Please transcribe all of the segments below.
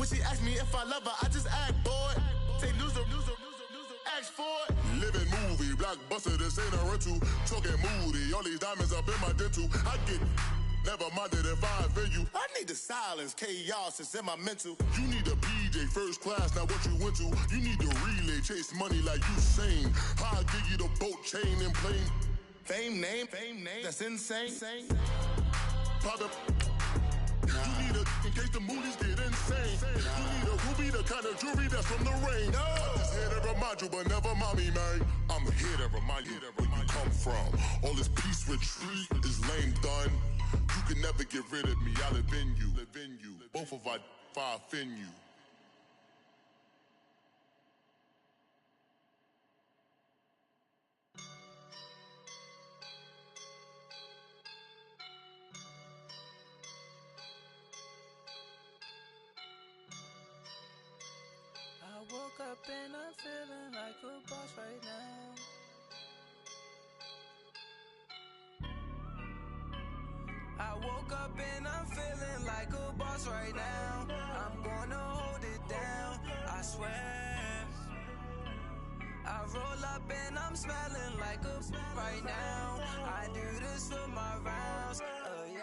When she asked me if I love her, I just act bored. Say loser, ask for it. Living movie, blockbuster, this ain't a rental. Talking moody, all these diamonds up in my dental. I get never minded if I offend you. I need the silence, chaos is in my mental. You need a PJ, first class, not what you went to. You need the relay, chase money like you sane. I'll give you the boat, chain, and plane. Fame name, that's insane. Private. You need a, in case the movies get insane. You need a ruby, the kind of jewelry that's from the rain. No. I'm just here to remind you, but never mommy, man. I'm here to remind you where you come from. All this peace retreat is lame done. You can never get rid of me, I live in you. Both of our offend you. I woke up and I'm feeling like a boss right now. I woke up and I'm feeling like a boss right now. I'm gonna hold it down, I swear. I roll up and I'm smelling like a right now. I do this for my rounds, yeah.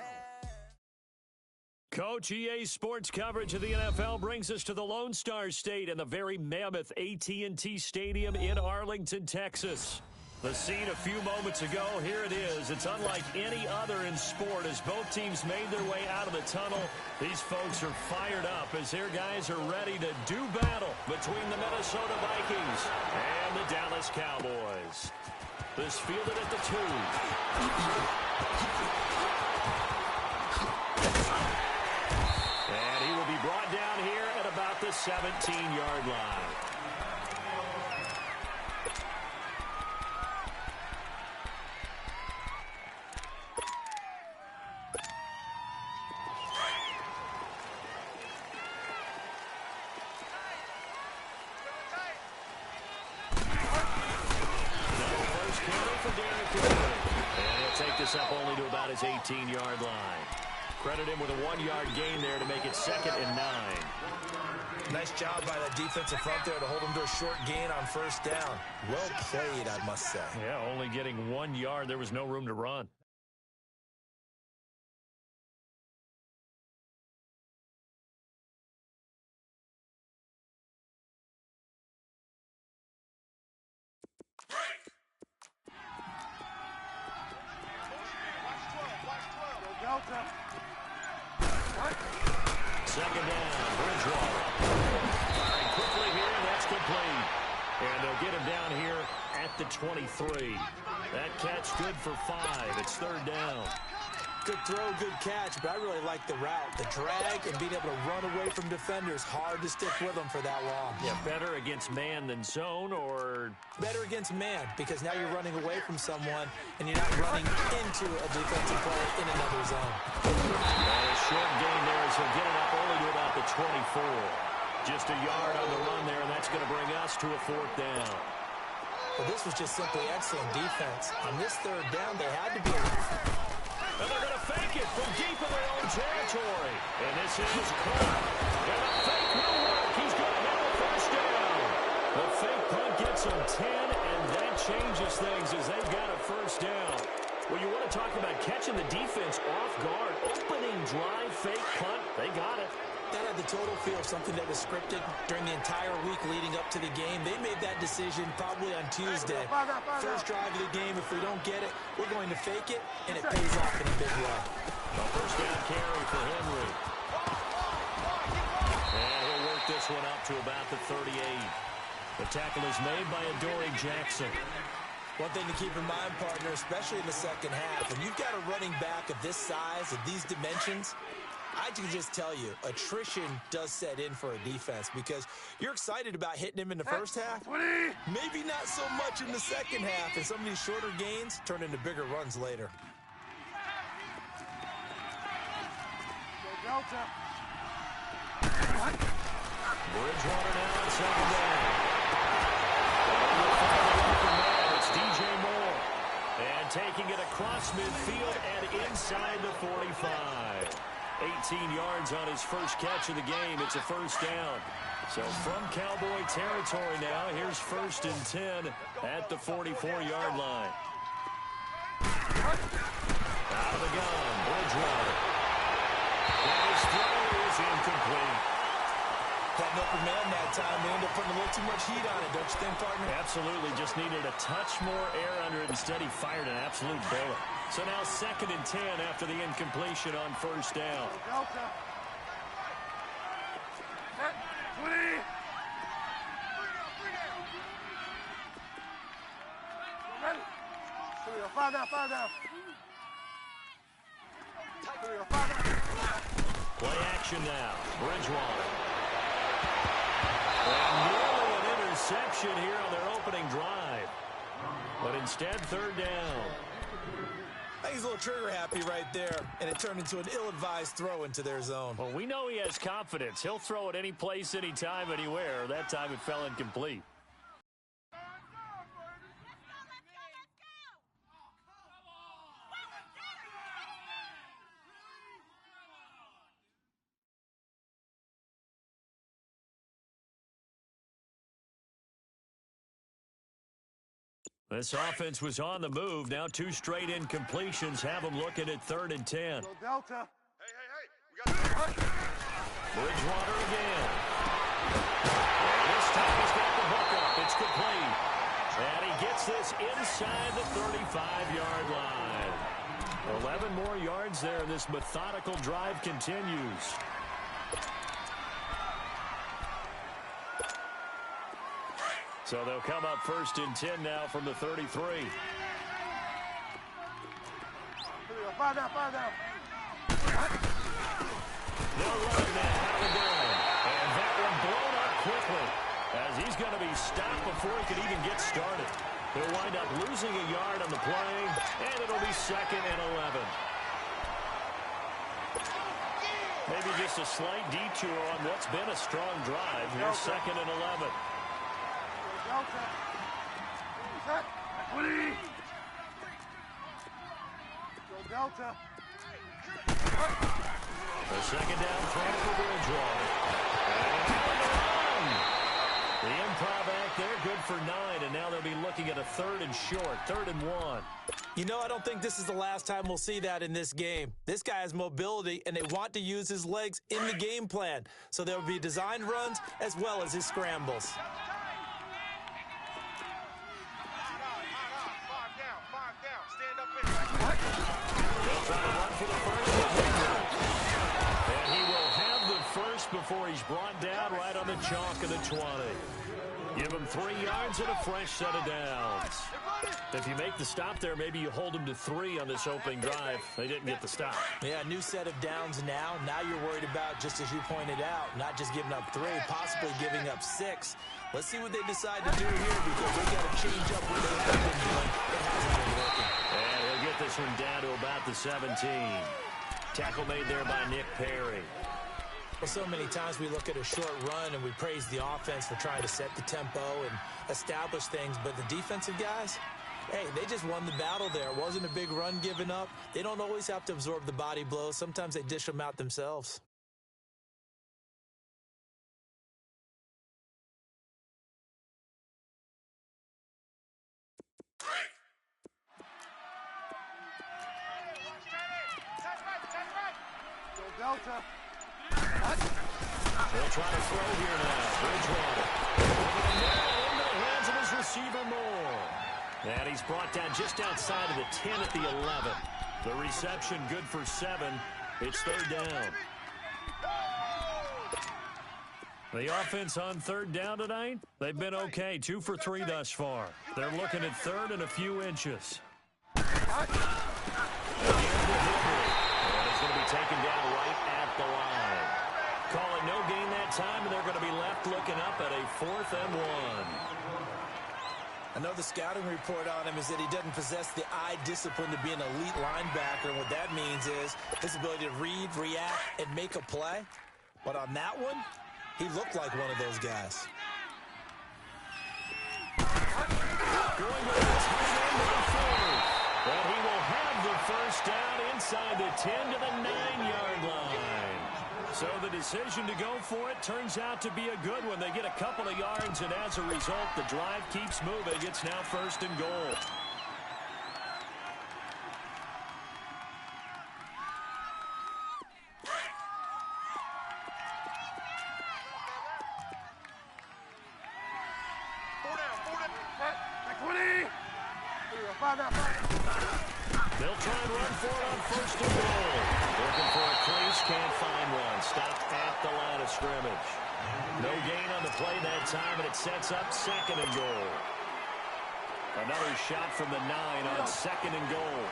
Coach, EA Sports coverage of the NFL brings us to the Lone Star State and the very mammoth AT&T Stadium in Arlington, Texas. The scene a few moments ago, here it is. It's unlike any other in sport as both teams made their way out of the tunnel. These folks are fired up as their guys are ready to do battle between the Minnesota Vikings and the Dallas Cowboys. This fielded at the 2. And he will be brought down here at about the 17-yard line. Up only to about his 18-yard line. Credit him with a 1-yard gain there to make it 2nd and 9. Nice job by that defensive front there to hold him to a short gain on first down. Well played, I must say. Yeah, only getting 1 yard. There was no room to run. Second down, Bridgewater. Firing quickly here, and that's complete. And they'll get him down here at the 23. That catch good for 5. It's 3rd down. Good throw, good catch, but I really like the route. The drag and being able to run away from defenders. Hard to stick with them for that long. Yeah, better against man than zone, or? Better against man, because now you're running away from someone, and you're not running into a defensive player in another zone. And a short gain there as he'll get it up only to about the 24. Just a yard on the run there, and that's going to bring us to a 4th down. Well, this was just simply excellent defense. On this 3rd down, they had to be and they're going to fake it from deep in their own territory. And this is caught. And the fake will work. He's going to have a 1st down. The fake punt gets him 10, and that changes things as they've got a 1st down. Well, you want to talk about catching the defense off guard. Opening drive, fake punt. They got it. That had the total feel of something that was scripted during the entire week leading up to the game. They made that decision probably on Tuesday. First drive of the game, if we don't get it, we're going to fake it, and it pays off in a big way. A 1st down carry for Henry. And he'll work this one up to about the 38. The tackle is made by Adoree Jackson. One thing to keep in mind, partner, especially in the second half, when you've got a running back of this size, of these dimensions, I can just tell you, attrition does set in for a defense because you're excited about hitting him in the first half. Maybe not so much in the second half, and some of these shorter gains turn into bigger runs later. Bridgewater now on 2nd down. It's DJ Moore. And taking it across midfield and inside the 45. 18 yards on his first catch of the game. It's a first down. So from Cowboy territory now, here's 1st and 10 at the 44-yard line. Out of the gun, Bridgewater. And his throw is incomplete. Got an open man that time. They end up putting a little too much heat on it, don't you think, partner? Absolutely. Just needed a touch more air under it. Instead, he fired an absolute bullet. So now 2nd and 10 after the incompletion on first down. Play action now. Bridgewater. And nearly an interception here on their opening drive. But instead, 3rd down. I think he's a little trigger happy right there, and it turned into an ill-advised throw into their zone. Well, we know he has confidence. He'll throw it any place, anytime, anywhere. That time it fell incomplete. This offense was on the move. Now 2 straight incompletions have them looking at 3rd and 10. Delta. Hey. We got Bridgewater again. And this time he's got the hook up. It's complete. And he gets this inside the 35-yard line. 11 more yards there, and this methodical drive continues. So they'll come up 1st and 10 now from the 33. Fire down. They'll run now out of the gun. And that one blown up quickly as he's going to be stopped before he can even get started. He'll wind up losing a yard on the play, and it'll be 2nd and 11. Maybe just a slight detour on what's been a strong drive. Here's 2nd and 11. Delta. The 2nd down throw for Bridgewater. The improv act there, good for 9, and now they'll be looking at a 3rd and short, 3rd and 1. You know, I don't think this is the last time we'll see that in this game. This guy has mobility, and they want to use his legs in the game plan. So there will be designed runs as well as his scrambles. And he will have the first before he's brought down right on the chalk of the 20. Give him 3 yards and a fresh set of downs. If you make the stop there, maybe you hold him to 3 on this opening drive. They didn't get the stop. Yeah, new set of downs now. Now you're worried about, just as you pointed out, not just giving up 3, possibly giving up 6. Let's see what they decide to do here, because they got to change up what they have been doing. It hasn't been working. And he'll get this one down to about the 17. Tackle made there by Nick Perry. Well, so many times we look at a short run and we praise the offense for trying to set the tempo and establish things, but the defensive guys, hey, they just won the battle there. It wasn't a big run given up. They don't always have to absorb the body blows. Sometimes they dish them out themselves. Delta. They'll try to throw here now. Bridgewater. Into the hands of his receiver Moore. And he's brought down just outside of the 10 at the 11. The reception good for 7. It's 3rd down. The offense on 3rd down tonight, they've been okay. 2 for 3 thus far. They're looking at 3rd and a few inches. And he's going to be taken down right at the line. Calling no gain that time, and they're going to be left looking up at a 4th and 1. I know the scouting report on him is that he doesn't possess the eye discipline to be an elite linebacker, and what that means is his ability to read, react, and make a play. But on that one, he looked like one of those guys. Going with his tight end to the 4th. And he will have the first down inside the 10 to the 9-yard line. So the decision to go for it turns out to be a good one. They get a couple of yards, and as a result, the drive keeps moving. It's now 1st and goal. They'll try and run for it on 1st and goal. Looking for a crease, can't find one. Stopped at the line of scrimmage. No gain on the play that time, and it sets up 2nd and goal. Another shot from the 9 on 2nd and goal.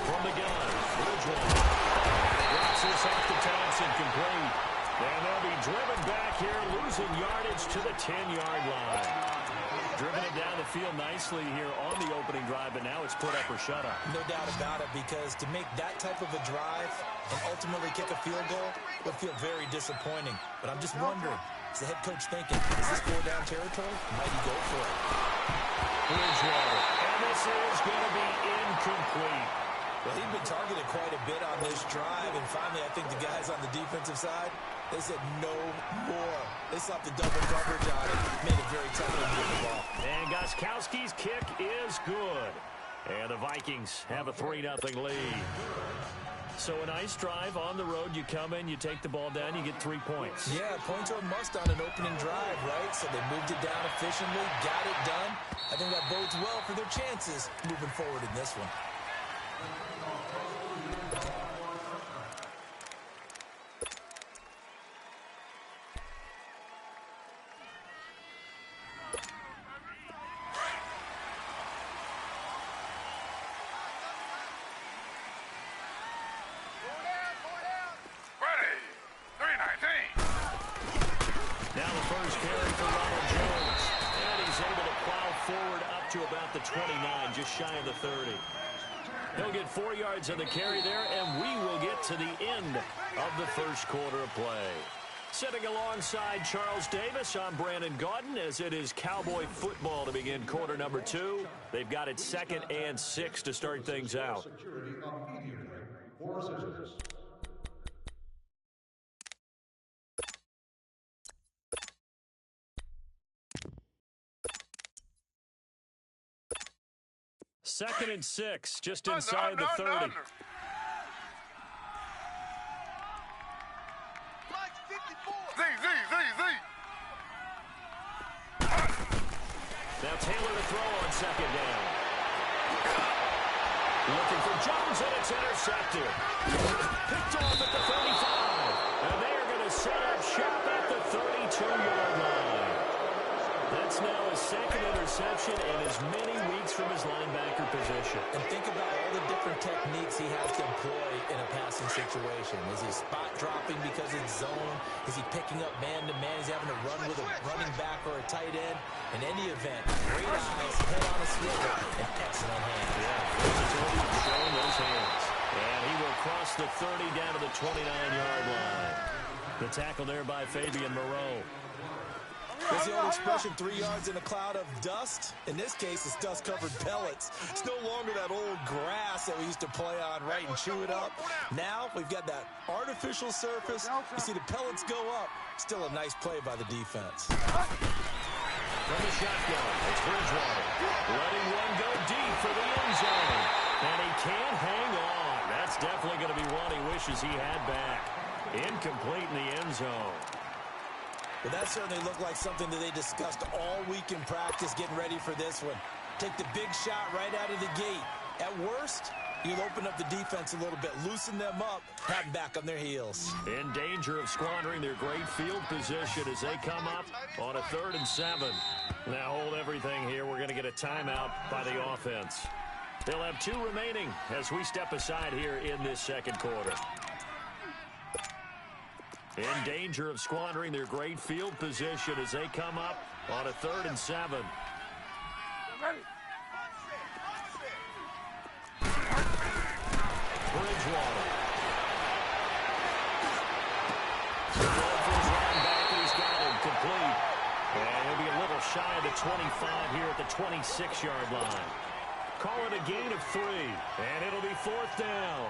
From the gun, Bridgewater. Drops this off to Thompson, complete. And they'll be driven back here, losing yardage to the 10-yard line. Driven it down the field nicely here on the opening drive, but now it's put up or shut up. No doubt about it, because to make that type of a drive and ultimately kick a field goal would feel very disappointing. But I'm just wondering, is the head coach thinking, is this 4-down territory? Might he go for it? Bridgewater. And this is going to be incomplete. Well, he'd been targeted quite a bit on this drive, and finally I think the guys on the defensive side, they said no more. They slapped the double coverage on it, made it very tough to get the ball. And Gostkowski's kick is good. And the Vikings have a 3-0 lead. So a nice drive on the road. You come in, you take the ball down, you get 3 points. Yeah, points are a must on an opening drive, right? So they moved it down efficiently, got it done. I think that bodes well for their chances moving forward in this one. The 29, just shy of the 30. He'll get 4 yards on the carry there, and we will get to the end of the first quarter of play. Sitting alongside Charles Davis, I'm Brandon Gaudin, as it is Cowboy football to begin quarter number 2. They've got it 2nd and 6 to start things out. Second and 6, just inside the 30. Now Taylor to throw on 2nd down. Looking for Jones, and it's intercepted. Picked off at the 35. And they are going to set up shop at the 32-yard line. That's now his 2nd interception in as many weeks from his linebacker position. And think about all the different techniques he has to employ in a passing situation. Is he spot dropping because it's zone? Is he picking up man-to-man? He's having to run with a running back or a tight end. In any event, great eyes, head on a swivel, and excellent hands. Yeah, versatility showing those hands. And he will cross the 30 down to the 29-yard line. The tackle there by Fabian Moreau. There's the old expression, 3 yards in a cloud of dust. In this case, it's dust-covered pellets. It's no longer that old grass that we used to play on, right, and chew it up. Now we've got that artificial surface. You see the pellets go up. Still a nice play by the defense. From the shotgun, it's Bridgewater. Letting one go deep for the end zone. And he can't hang on. That's definitely going to be one he wishes he had back. Incomplete in the end zone. Well, that certainly looked like something that they discussed all week in practice getting ready for this one. Take the big shot right out of the gate. At worst, you'll open up the defense a little bit, loosen them up, have them back on their heels. In danger of squandering their great field position as they come up on a 3rd and 7. Now hold everything here. We're going to get a timeout by the offense. They'll have 2 remaining as we step aside here in this second quarter. In danger of squandering their great field position as they come up on a 3rd and 7. Bridgewater. Going for his linebacker. He's got him complete. And he'll be a little shy of the 25 here at the 26-yard line. Call it a gain of 3, and it'll be 4th down.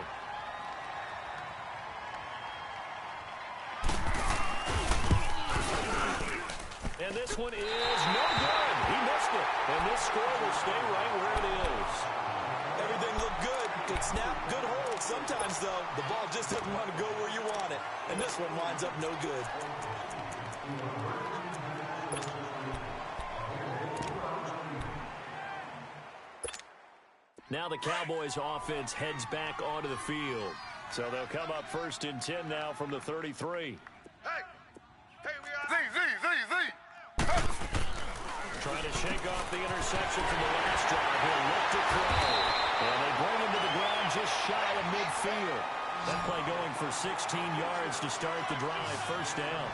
And this one is no good. He missed it. And this score will stay right where it is. Everything looked good. Good snap, good hold. Sometimes, though, the ball just doesn't want to go where you want it. And this one winds up no good. Now the Cowboys offense heads back onto the field. So they'll come up 1st and 10 now from the 33. Trying to shake off the interception from the last drive. He'll look to throw. And they bring him to the ground just shy of midfield. That play going for 16 yards to start the drive. 1st down.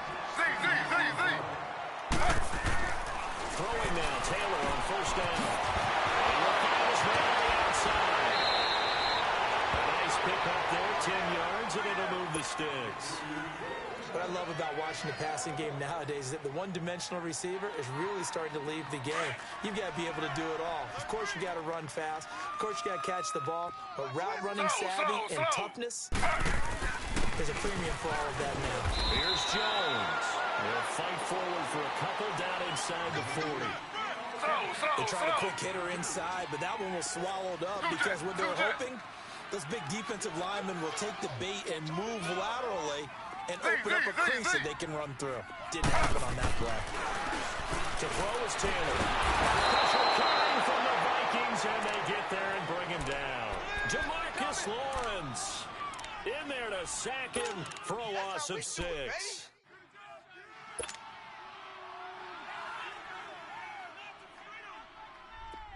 Throwing now. Taylor on 1st down. And we'll find his man on the outside. A nice pick up there. 10 yards, and it'll move the sticks. What I love about watching the passing game nowadays is that the one-dimensional receiver is really starting to leave the game. You've got to be able to do it all. Of course, you got to run fast. Of course, you got to catch the ball. But route running savvy and toughness, there's a premium for all of that now. Here's Jones. They'll fight forward for a couple down inside the 40. They try a quick hitter inside, but that one was swallowed up because what they're hoping, those big defensive linemen will take the bait and move laterally and open up a crease that they can run through. Didn't happen on that play. To throw is Taylor. Pressure coming from the Vikings, and they get there and bring him down. Jamarcus Lawrence in there to sack him for a loss of 6.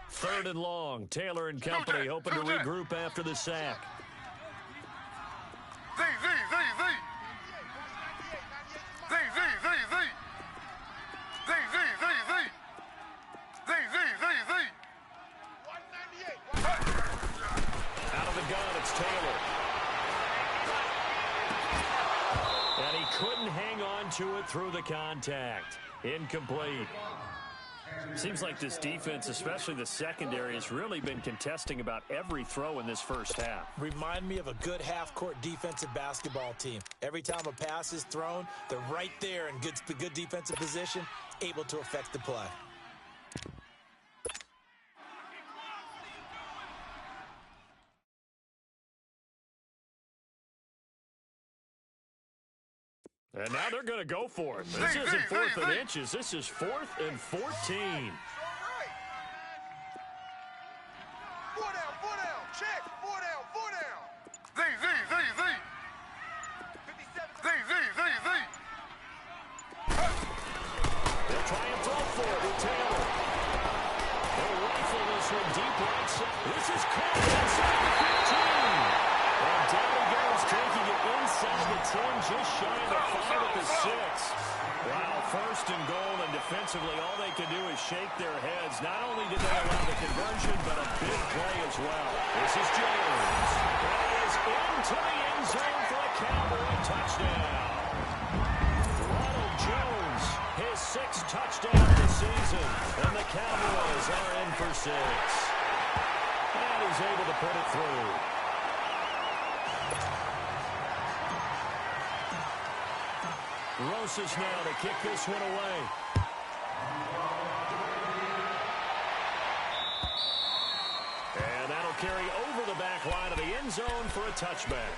Third and long. Taylor and company hoping to regroup after the sack. Out of the gun, it's Taylor. And he couldn't hang on to it through the contact. Incomplete. Seems like this defense, especially the secondary, has really been contesting about every throw in this first half. Remind me of a good half-court defensive basketball team. Every time a pass is thrown, they're right there in good defensive position, able to affect the play. And now they're going to go for it. This isn't 4th and inches. This is 4th and 14. Four down, check. Four down. Z. 57. They'll try and throw for it with Taylor. They'll rifle this one deep right side. This is caught inside the 15. And down he goes, taking it inside the 10, just shy of the 5 at the 6. Wow, 1st and goal, and defensively all they can do is shake their heads. Not only did they allow the conversion, but a big play as well. This is Jones. That is into the end zone for a Cowboy touchdown. Ronald Jones, his 6th touchdown of the season, and the Cowboys are in for 6. And he's able to put it through. Rosas now to kick this one away. And that'll carry over the back line of the end zone for a touchback.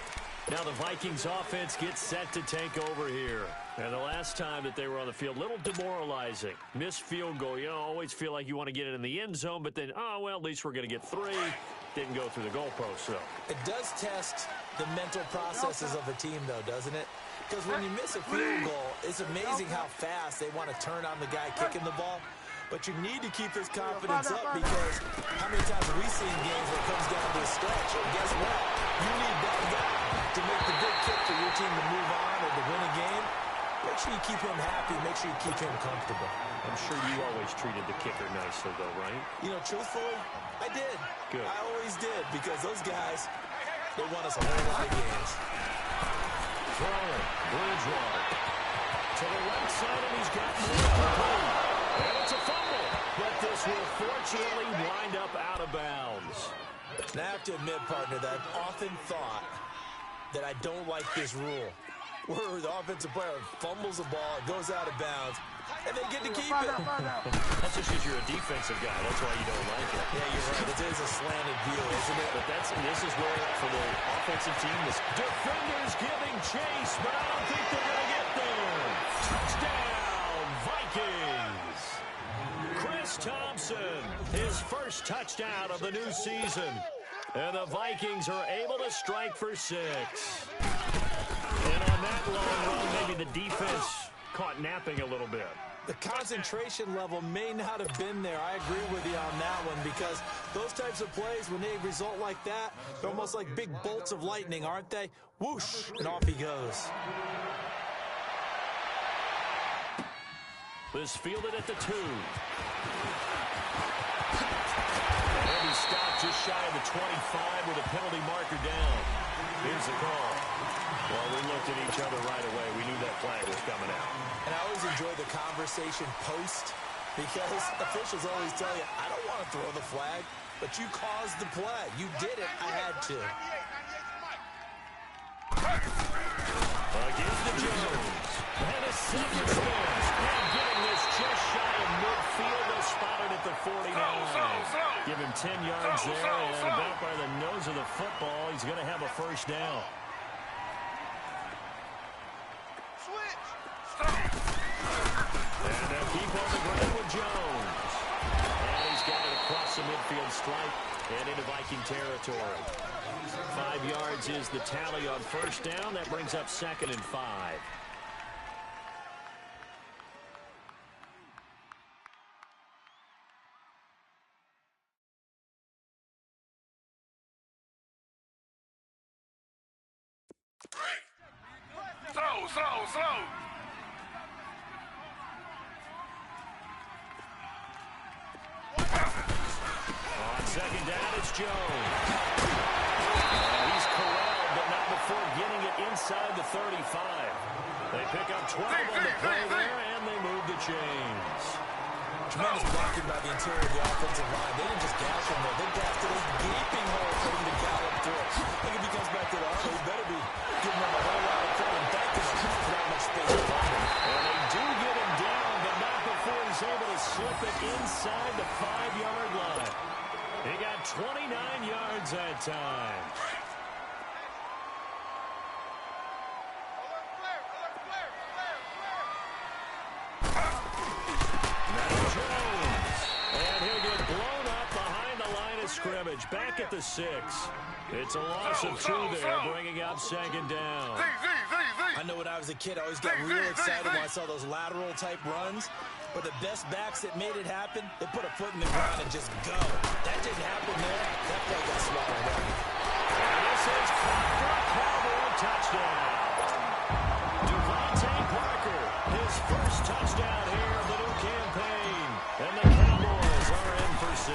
Now the Vikings offense gets set to take over here. And the last time that they were on the field, a little demoralizing. Missed field goal. You know, always feel like you want to get it in the end zone, but then, oh, well, at least we're going to get 3. Didn't go through the goalpost, so. It does test the mental processes of a team, though, doesn't it? Because when you miss a field goal, it's amazing how fast they want to turn on the guy kicking the ball. But you need to keep his confidence up because how many times have we seen games where it comes down to a stretch? And guess what? You need that guy to make the big kick for your team to move on or to win a game. Make sure you keep him happy. Make sure you keep him comfortable. I'm sure you always treated the kicker nicely, though, right? You know, truthfully, I did. Good. I always did because those guys, they won us a whole lot of games. Throwing, Bridgewater to the right side, and he's got more. And it's a fumble. but this will fortunately wind up out of bounds. And I have to admit, partner, that I've often thought that I don't like this rule, where the offensive player fumbles the ball, it goes out of bounds, and they get to keep it. That's just because you're a defensive guy. That's why you don't like it. Yeah, you're right. It is a slanted view, isn't it? But this is where, for the offensive team, the defenders giving chase, but I don't think they're going to get there. Touchdown, Vikings. Chris Thompson, his first touchdown of the new season. And the Vikings are able to strike for 6. And on that long run, maybe the defense caught napping a little bit. The concentration level may not have been there. I agree with you on that one, because those types of plays, when they result like that, they're almost like big bolts of lightning, aren't they? Whoosh, and off he goes. This fielded at the 2. And he stopped just shy of the 25 with a penalty marker down. Here's the call. Well, we looked at each other right away. We knew that flag was coming out. And I always enjoy the conversation post, because officials always tell you, I don't want to throw the flag, but you caused the play. You did it. I had to. Again to Jones. And a second spins. And getting this just shy of midfield. They'll spot it at the 49. Give him 10 yards there. And about by the nose of the football, he's going to have a first down. And they'll keep on the ground with Jones. And he's got it across the midfield stripe and into Viking territory. 5 yards is the tally on first down. That brings up 2nd and 5. Slow. On second down, it's Jones. He's corralled, but not before getting it inside the 35. They pick up 12 on the play there, and they move the chains. Tremendous blocking by the interior of the offensive line. They didn't just gash him there. They gashed a gaping hole for him to gallop through. I think if he comes back to the arm, he better be giving him a whole lot of credit. Thank him for that much space to find him. And they do get him down, but not before he's able to slip it inside the 5-yard line. He got 29 yards that time. Scrimmage back at the 6. It's a loss of 2 there, bringing up 2nd down. I know when I was a kid, I always got real excited when I saw those lateral type runs. But the best backs that made it happen, they put a foot in the ground and just go. That didn't happen there. That play got swallowed up. And this is caught for a Cowboy touchdown. Devontae Parker, his first touchdown here of the new campaign. And the Cowboys are in for 6.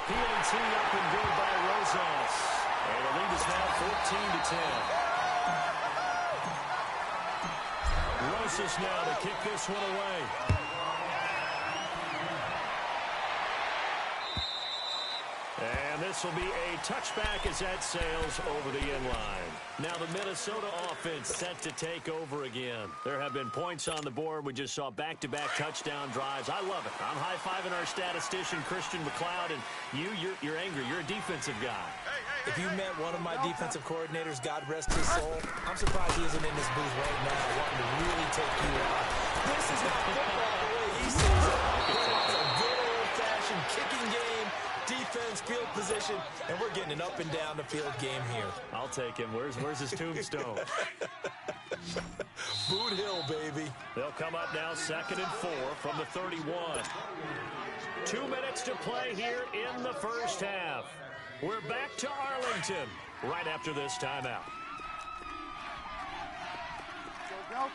PAT up and good by Rosas. And the lead is now 14-10. Rosas now to kick this one away. And this will be a touchback as that sails over the end line. Now the Minnesota offense set to take over again. There have been points on the board. We just saw back-to-back touchdown drives. I love it. I'm high-fiving our statistician, Christian McLeod, and you're angry. You're a defensive guy. If you met one of my defensive coordinators, God rest his soul, I'm surprised he isn't in this booth right now wanting to really take you out. This is not football the way he sees it. It's a good old-fashioned kicking game, defense, field position, and we're getting an up and down the field game here. I'll take him. Where's his tombstone? Boot Hill, baby. They'll come up now 2nd and 4 from the 31. 2 minutes to play here in the first half. We're back to Arlington right after this timeout. Now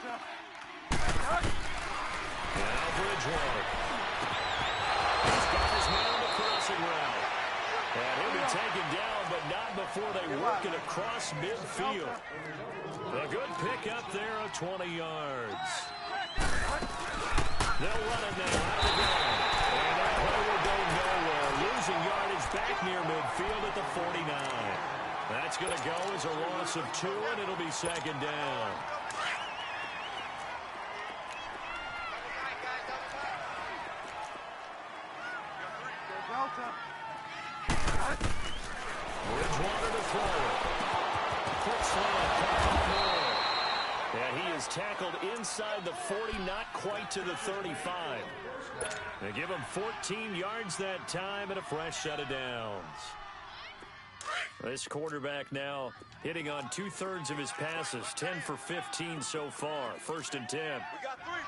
Bridgewater. He's got his man on the crossing route. And he'll be taken down, but not before they work it across midfield. A good pickup there of 20 yards. They'll run it now. Out of the gun. And that play will go nowhere. Losing yardage back near midfield at the 49. That's going to go as a loss of 2, and it'll be second down. Bridgewater to throw it. Quick slant. Yeah, he is tackled inside the 40, not quite to the 35. They give him 14 yards that time and a fresh set of downs. This quarterback now hitting on 2/3 of his passes, 10 for 15 so far. 1st and 10. We got three,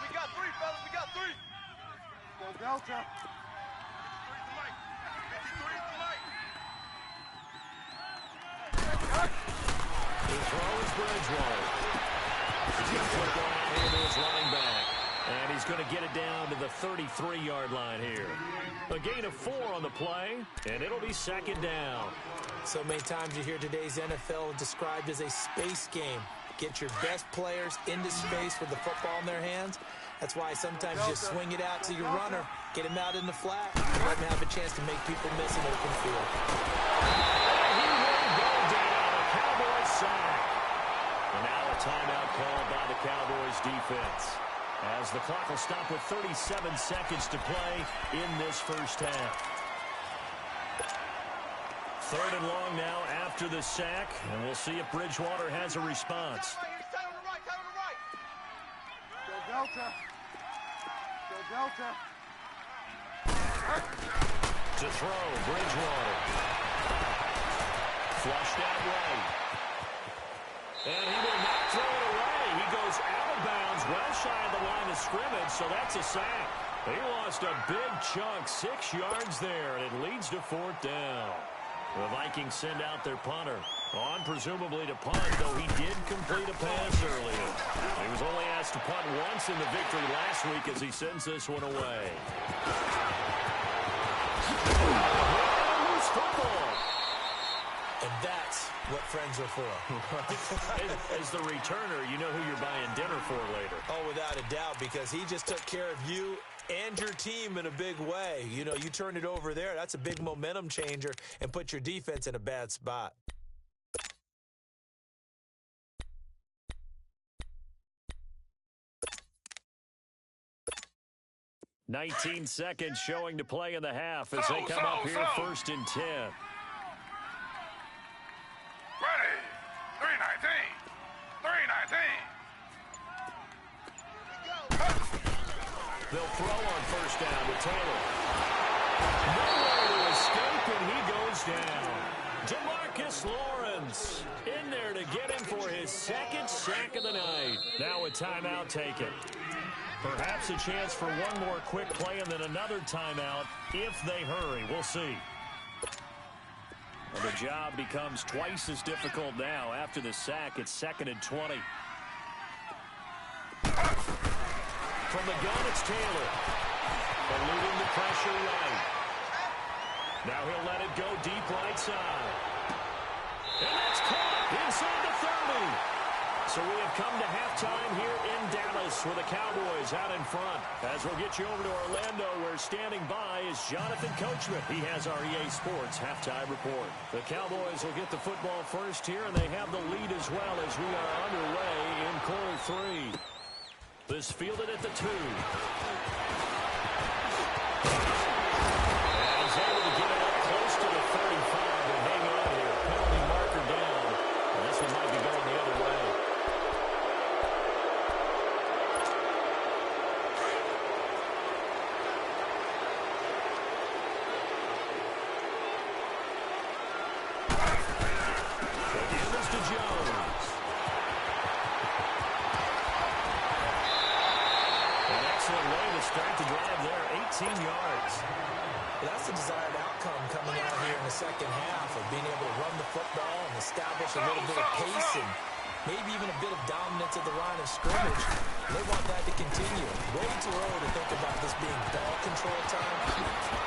fellas, we got 3. Go Delta. The throw is Bridgewater. He's got football into his running back. And he's going to get it down to the 33-yard line here. A gain of 4 on the play, and it'll be second down. So many times you hear today's NFL described as a space game. Get your best players into space with the football in their hands. That's why sometimes you just swing it out to your runner, get him out in the flat, and let him have a chance to make people miss an open field. And he will go down. A Cowboys sack. And now a timeout called by the Cowboys defense, as the clock will stop with 37 seconds to play in this first half. 3rd and long now after the sack, and we'll see if Bridgewater has a response. Go Delta. Go Delta. To throw, Bridgewater. Flushed out right. And he will not throw it away. He goes out of bounds, well shy of the line of scrimmage, so that's a sack. He lost a big chunk, 6 yards there, and it leads to 4th down. The Vikings send out their punter, on presumably to punt, though he did complete a pass earlier. He was only asked to punt once in the victory last week as he sends this one away. Loose football. And that's what friends are for. As the returner, you know who you're buying dinner for later. Oh, without a doubt, because he just took care of you and your team in a big way. You know, you turned it over there. That's a big momentum changer and put your defense in a bad spot. "19 seconds showing to play in the half as they come up here 1st and 10. Ready. 319. 319. They'll throw on 1st down to Taylor. Nowhere to escape, and he goes down. Demarcus Lawrence in there to get him for his 2nd sack of the night. Now a timeout taken. Perhaps a chance for one more quick play and then another timeout if they hurry. We'll see. Well, the job becomes twice as difficult now. After the sack, it's 2nd and 20. From the gun, it's Taylor. Eluding the pressure right. Now he'll let it go deep right side. And that's caught inside the 30. So we have come to halftime here in Dallas with the Cowboys out in front. As we'll get you over to Orlando, where standing by is Jonathan Coachman. He has our EA Sports halftime report. The Cowboys will get the football first here, and they have the lead as well as we are underway in quarter 3. This fielded at the 2. And he's able to get it up close to the 35 and hang on here. Penalty marker down. And this one might be going the other way. The give is to Jones. Excellent way to start the drive there, 18 yards. Well, that's the desired outcome coming out here in the second half of being able to run the football and establish a little bit of pace and maybe even a bit of dominance at the line of scrimmage. They want that to continue. Way too early to think about this being ball control time.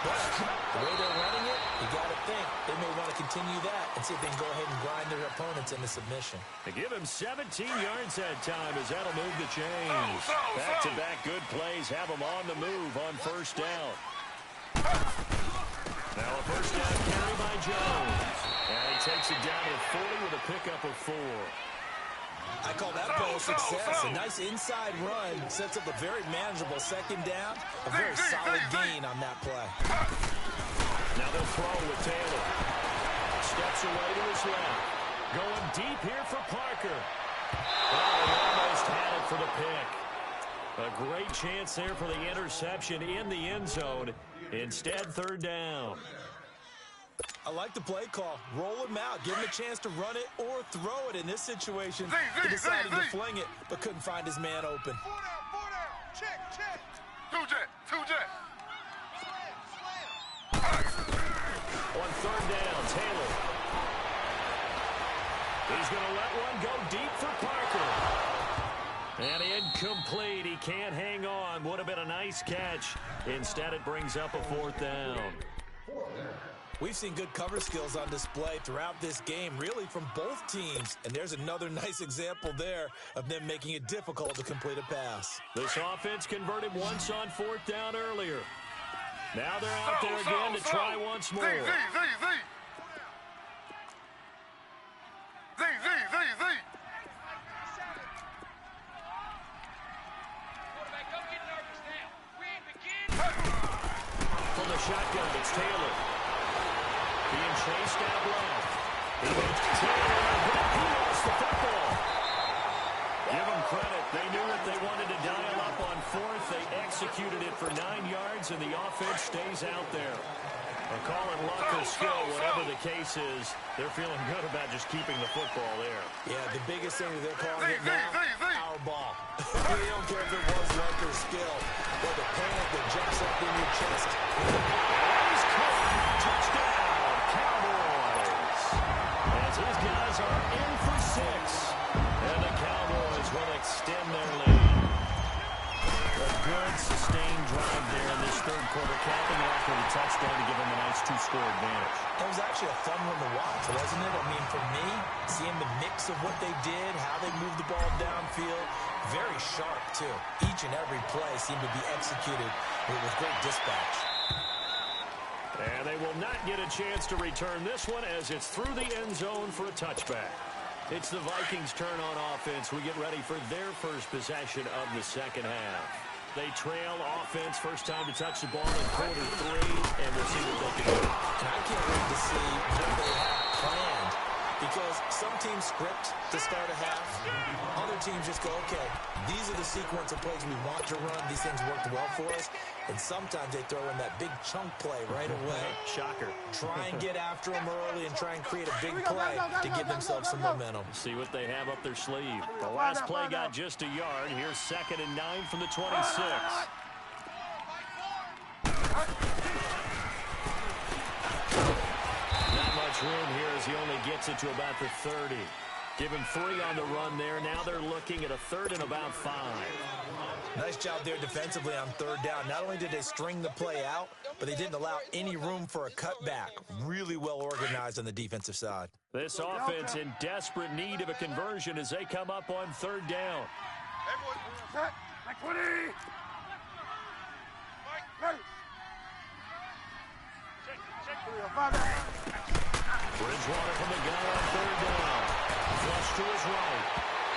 But the way they're running it, you got to think they may want to continue continue that and see if they can go ahead and grind their opponents into submission. They give him 17 yards that time as that'll move the chains. Back-to-back good plays have him on the move on first down. Now a first down carry by Jones. And he takes it down to the 40 with a pickup of 4. I call that play a success. A nice inside run sets up a very manageable second down. A very solid gain on that play. Now they'll throw with Taylor. Steps away to his left. Going deep here for Parker. Almost had it for the pick. A great chance there for the interception in the end zone. Instead, third down. I like the play call. Roll him out. Give him a chance to run it or throw it. In this situation, he decided to fling it, but couldn't find his man open. 4 down. Check. 2 jet. On third down, Taylor. He's going to let one go deep for Parker. And incomplete. He can't hang on. Would have been a nice catch. Instead, it brings up a fourth down. We've seen good cover skills on display throughout this game, really from both teams. And there's another nice example there of them making it difficult to complete a pass. This offense converted once on fourth down earlier. Now they're out there again to try once more. Z. From the shotgun, it's Taylor. Being chased out left. He lost the football. Give them credit. They knew what they wanted to dial up on fourth. They executed it for 9 yards, and the offense stays out there. They're calling luck or skill, whatever the case is. They're feeling good about just keeping the football there. Yeah, the biggest thing that they're calling it now, our ball. They don't care if it was luck or skill, or the panic that jumps up in your chest. He's caught. Touchdown, Cowboys. As his guys are in for 6. And the Cowboys will extend their lead. A good, sustained drive there in this third quarter, capping off with a touchdown to give them a nice 2-score advantage. It was actually a fun one to watch, wasn't it? I mean, for me, seeing the mix of what they did, how they moved the ball downfield, very sharp, too. Each and every play seemed to be executed with great dispatch. And they will not get a chance to return this one as it's through the end zone for a touchback. It's the Vikings' turn on offense. We get ready for their first possession of the second half. They trail offense, first time to touch the ball in quarter 3, and we'll see what they can do. And I can't wait to see what they have planned, because some teams script to start a half. Other teams just go, okay, these are the sequence of plays we want to run. These things worked well for us. And sometimes they throw in that big chunk play right away. Shocker. Try and get after them early and try and create a big play to give themselves some momentum. See what they have up their sleeve. The last play got just a yard. Here's 2nd and 9 from the 26. Not much room here as he only gets it to about the 30. Give him 3 on the run there. Now they're looking at a 3rd and about 5. Nice job there defensively on third down. Not only did they string the play out, but they didn't allow any room for a cutback. Really well organized on the defensive side. This offense in desperate need of a conversion as they come up on third down. Set. 20. Bridgewater from the gun on third down. Flush to his right.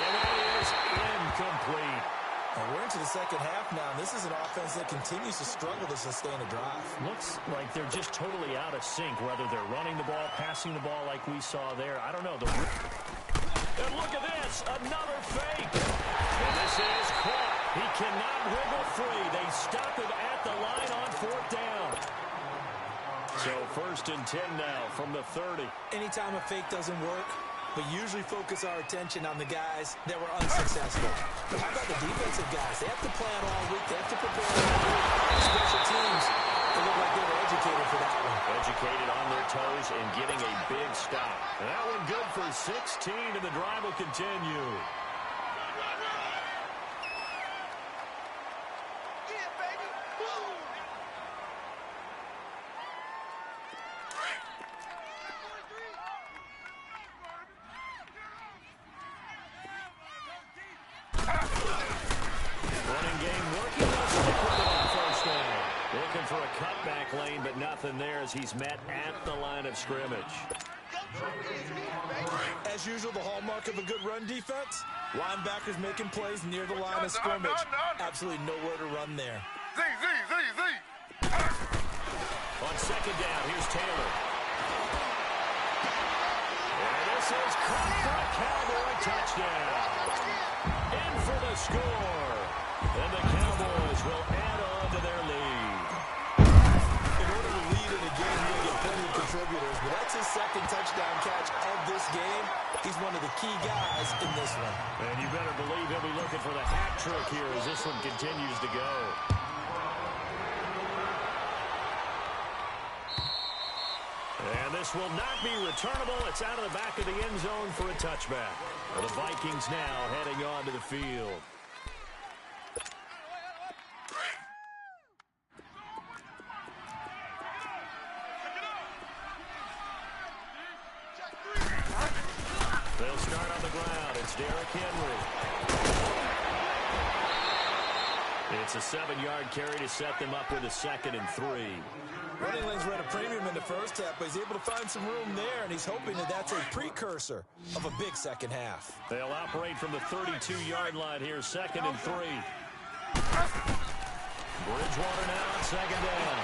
And that is incomplete. And we're into the second half now. This is an offense that continues to struggle to sustain a drive. Looks like they're just totally out of sync, whether they're running the ball, passing the ball like we saw there. I don't know. And look at this. Another fake. And this is caught. He cannot wiggle free. They stop him at the line on fourth down. So 1st and 10 now from the 30. Anytime a fake doesn't work, we usually focus our attention on the guys that were unsuccessful. But how about the defensive guys? They have to plan all week. They have to prepare all week. Special teams, they look like they were educated for that one. Educated on their toes and getting a big stop. And that one good for 16, and the drive will continue. Running game working. Let's stick with it on first down. Looking for a cutback lane, but nothing there as he's met at the line of scrimmage. As usual, the hallmark of a good run defense, linebackers making plays near the line of scrimmage. Absolutely nowhere to run there. Z. On second down, here's Taylor. And this is caught for a Cowboy touchdown. In for the score. And the Cowboys will add on to their lead. In order to lead in a game, you're going to get plenty of contributors, but that's his second touchdown catch of this game. He's one of the key guys in this one. And you better believe he'll be looking for the hat trick here as this one continues to go. And this will not be returnable. It's out of the back of the end zone for a touchback. Well, the Vikings now heading on to the field. They'll start on the ground. It's Derrick Henry. It's a 7-yard carry to set them up with a 2nd and 3. Running lanes were at a premium in the first half, but he's able to find some room there, and he's hoping that that's a precursor of a big second half. They'll operate from the 32-yard line here, 2nd and 3. Bridgewater now on 2nd down.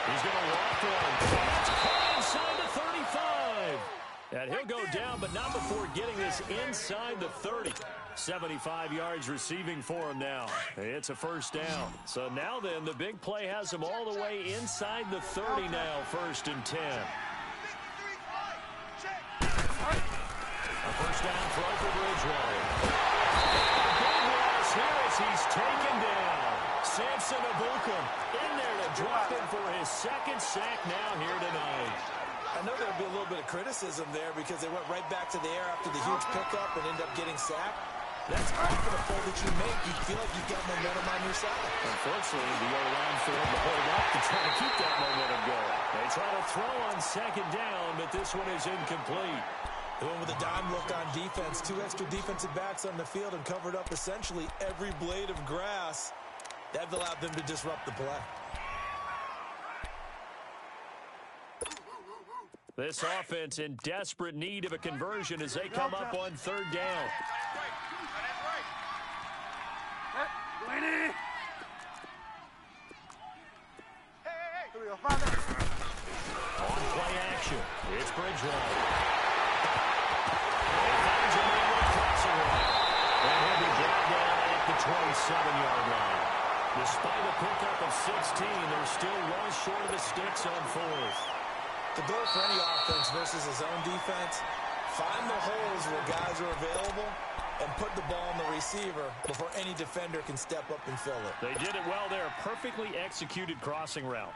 He's going to walk one. That's caught inside the 35. And he'll go down, but not before getting this inside the 30. 75 yards receiving for him now. It's a first down. So now then, the big play has him all the way inside the 30 now, 1st and 10. A first down throw for Bridgewater. Big loss here as he's taken down. Samson Ebukam in there to drop him for his 2nd sack now here tonight. I know there'll be a little bit of criticism there because they went right back to the air after the huge pickup and end up getting sacked. That's often a play that you make. You feel like you've got momentum on your side. Unfortunately, the O-line failed to hold up to try to keep that momentum going. They try to throw on 2nd down, but this one is incomplete. Going with a dime look on defense. 2 extra defensive backs on the field and covered up essentially every blade of grass. That allowed them to disrupt the play. This offense in desperate need of a conversion as they come up on 3rd down. On play action, it's Bridgewater. He finds him in with a crossing route. And he'll be brought down at the 27-yard line. Despite a pickup of 16, they're still well short of the sticks on 4th. The goal for any offense versus his own defense, find the holes where guys are available and put the ball on the receiver before any defender can step up and fill it. They did it well there. Perfectly executed crossing route.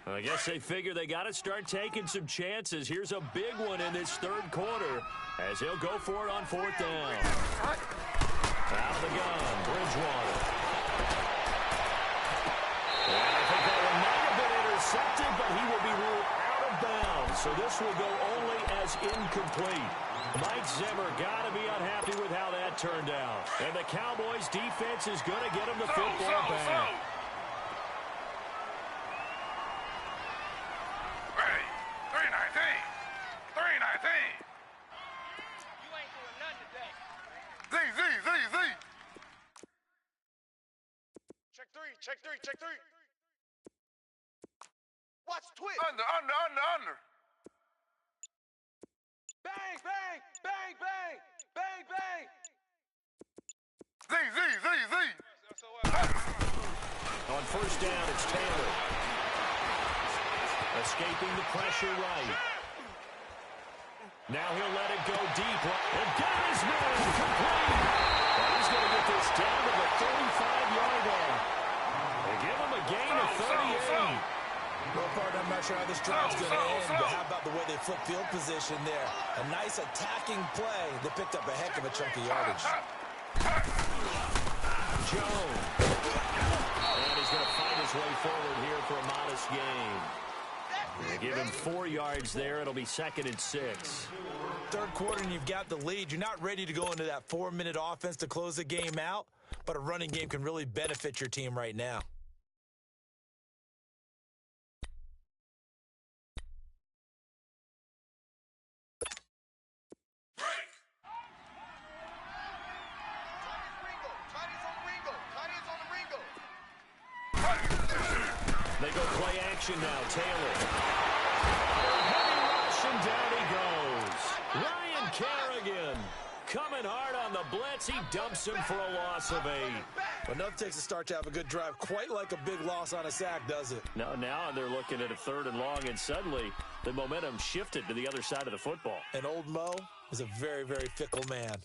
I guess they figure they got to start taking some chances. Here's a big one in this 3rd quarter as he'll go for it on 4th down. Out of the gun, Bridgewater. And I think that one might have been intercepted, but he will be ruled out of bounds. So this will go only as incomplete. Mike Zimmer got to be unhappy with how that turned out. And the Cowboys' defense is going to get him the football back. Ready. 319. 319. You ain't doing nothing today. Z. Check three. Watch twitch. Under. Bang. Z. On 1st down, it's Taylor. Escaping the pressure right. Now he'll let it go deep. And got his man complete. And he's going to get this down to the 35-yard line. They give him a gain of 38. Well, partner, I'm not sure how this drive's going to end, but how about the way they flip field position there? A nice attacking play that picked up a heck of a chunk of yardage. Jones. And he's going to find his way forward here for a modest gain. They give him 4 yards there. It'll be 2nd and 6. Third quarter and you've got the lead. You're not ready to go into that 4-minute offense to close the game out, but a running game can really benefit your team right now. They go play action now. Taylor. Heavy rush, and down he goes. Ryan Kerrigan coming hard on the blitz. He dumps him for a loss of 8. Well, enough takes a start to have a good drive. Quite like a big loss on a sack, does it? Now they're looking at a 3rd and long, and suddenly the momentum shifted to the other side of the football. And old Mo is a very, very fickle man.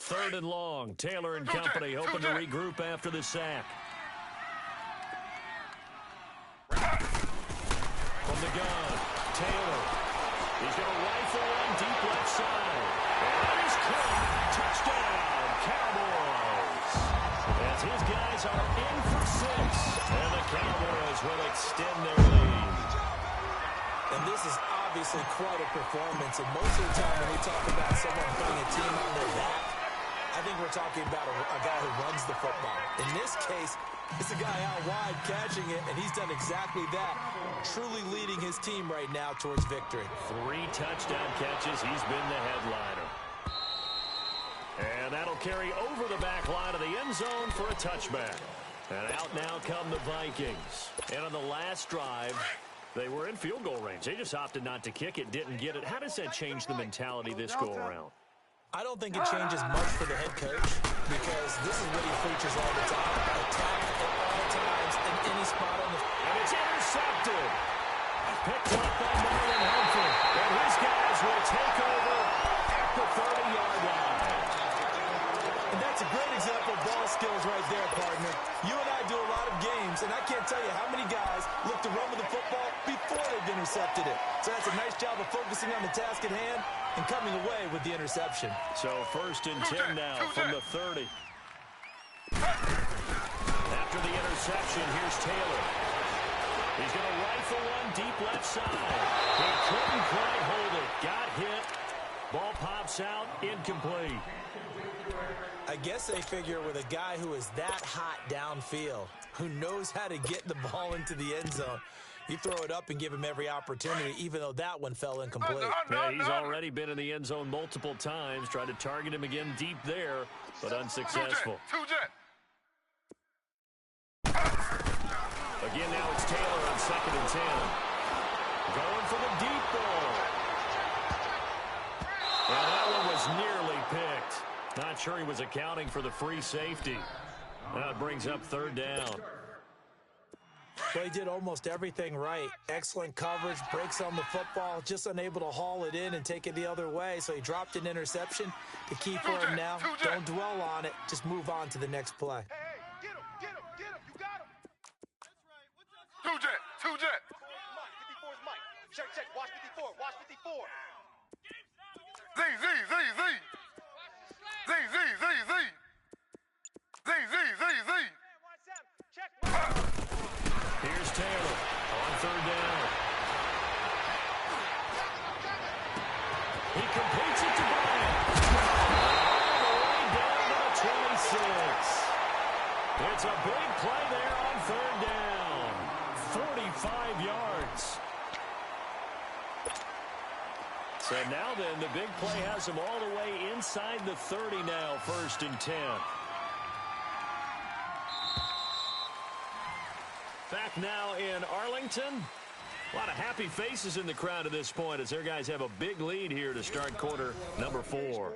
3rd and long. Taylor and company hoping to regroup after the sack. From the gun, Taylor. He's going to rifle one deep left side. And he's caught. Touchdown, Cowboys. As his guys are in for 6. And the Cowboys will extend their lead. And this is obviously quite a performance. And most of the time when we talk about someone putting a team on their back, I think we're talking about a guy who runs the football. In this case, it's a guy out wide catching it, and he's done exactly that, truly leading his team right now towards victory. 3 touchdown catches. He's been the headliner. And that'll carry over the back line of the end zone for a touchback. And out now come the Vikings. And on the last drive, they were in field goal range. They just opted not to kick it, didn't get it. How does that change the mentality this go-around? I don't think it changes much for the head coach because this is what he preaches all the time. Attack at all times in any spot on the... And it's intercepted. Picked up by Marlon Humphrey. And his guys will take over at the 30-yard line. And that's a great example of ball skills right there, partner. You and I do a lot of games, and I can't tell you how many guys look to run with the football before they've intercepted it. So that's a nice job of focusing on the task at hand and coming away with the interception. So 1st and 10 now from the 30. After the interception, here's Taylor. He's going to rifle one deep left side. He couldn't quite hold it. Got hit. Ball pops out. Incomplete. I guess they figure with a guy who is that hot downfield, who knows how to get the ball into the end zone, you throw it up and give him every opportunity, even though that one fell incomplete. Yeah, he's already been in the end zone multiple times, tried to target him again deep there, but unsuccessful. Again, now it's Taylor on 2nd and 10. Going for the deep ball. And that one was nearly picked. Not sure he was accounting for the free safety. Now it brings up 3rd down. Well, he did almost everything right. Excellent coverage, breaks on the football, just unable to haul it in and take it the other way. So he dropped an interception. The key for him now, don't dwell on it. Just move on to the next play. Hey, get him, you got him. Two jet. 54 is Mike. Check, watch 54, watch 54. Z. Check. Here's Taylor on 3rd down. He completes it to Bryant. All the way down to the 26. It's a big play there on 3rd down. 45 yards. So now then, the big play has him all the way inside the 30 now, 1st and 10. Back now in Arlington. A lot of happy faces in the crowd at this point as their guys have a big lead here to start quarter number 4.